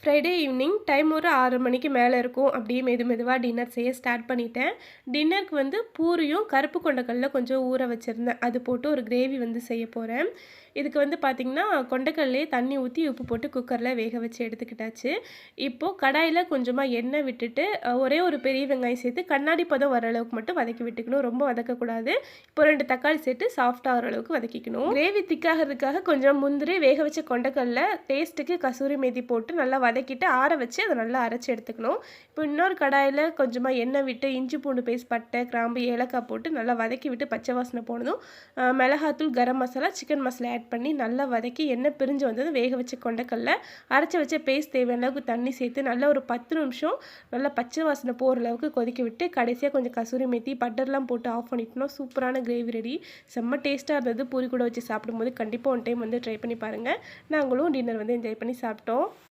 Friday evening time ஒரு 6 மணிக்கு மேலே இருக்கும். அப்படியே மெதுவாக டின்னர் செய்ய ஸ்டார்ட் பண்ணிட்டேன். டின்னருக்கு வந்து பூரியும் கருப்பு கொண்டக்கடல கொஞ்சம் ஊற வச்சுருந்தேன். அது போட்டு ஒரு கிரேவி வந்து செய்ய போகிறேன். இதுக்கு வந்து பார்த்திங்கன்னா கொண்டக்கடலையே தண்ணி ஊற்றி உப்பு போட்டு குக்கரில் வேக வச்சு எடுத்துக்கிட்டாச்சு. இப்போது கடாயில் கொஞ்சமாக எண்ணெய் விட்டுட்டு ஒரே ஒரு பெரிய வெங்காயம் சேர்த்து கண்ணாடி பதம் வர அளவுக்கு மட்டும் வதக்கி விட்டுக்கணும். ரொம்ப வதக்கக்கூடாது. இப்போ 2 தக்காளி சேர்த்து சாஃப்டாக ஆகிற அளவுக்கு வதக்கிக்கணும். கிரேவி திக்காகிறதுக்காக கொஞ்சம் முந்திரி வேக வச்ச கொண்டக்கடல டேஸ்ட்டுக்கு கசூரி மேத்தி போட்டு நல்லா வதக்கிட்டு ஆற வச்சு அதை நல்லா அரைச்சி எடுத்துக்கணும். இப்போ இன்னொரு கடாயில் கொஞ்சமாக எண்ணெய் விட்டு இஞ்சி பூண்டு பேஸ்ட், பட்டை, கிராம்பு, ஏலக்காய் போட்டு நல்லா வதக்கி விட்டு பச்சை வாசனை போனதும் மிளகாத்தூள், கரம் மசாலா, சிக்கன் மசாலா ஆட் பண்ணி நல்லா வதக்கி எண்ணெய் பிரிஞ்சு வந்தது வேக வச்ச கொண்டக்கடல அரைச்சி வச்ச பேஸ்ட் தேவையான அளவுக்கு தண்ணி சேர்த்து நல்லா ஒரு 10 நிமிஷம் நல்லா பச்சை வாசனை போகிற அளவுக்கு கொதிக்க விட்டு கடைசியாக கொஞ்சம் கசூரி மேத்தி பட்டர்லாம் போட்டு ஆஃப் பண்ணிட்டோம்னா சூப்பரான கிரேவி ரெடி. செம்ம டேஸ்ட்டாக இருந்தது. பூரி கூட வச்சு சாப்பிடும்போது கண்டிப்பாக ஒன் டைம் வந்து ட்ரை பண்ணி பாருங்கள். நாங்களும் டின்னர் வந்து என்ஜாய் பண்ணி சாப்பிட்டோம்.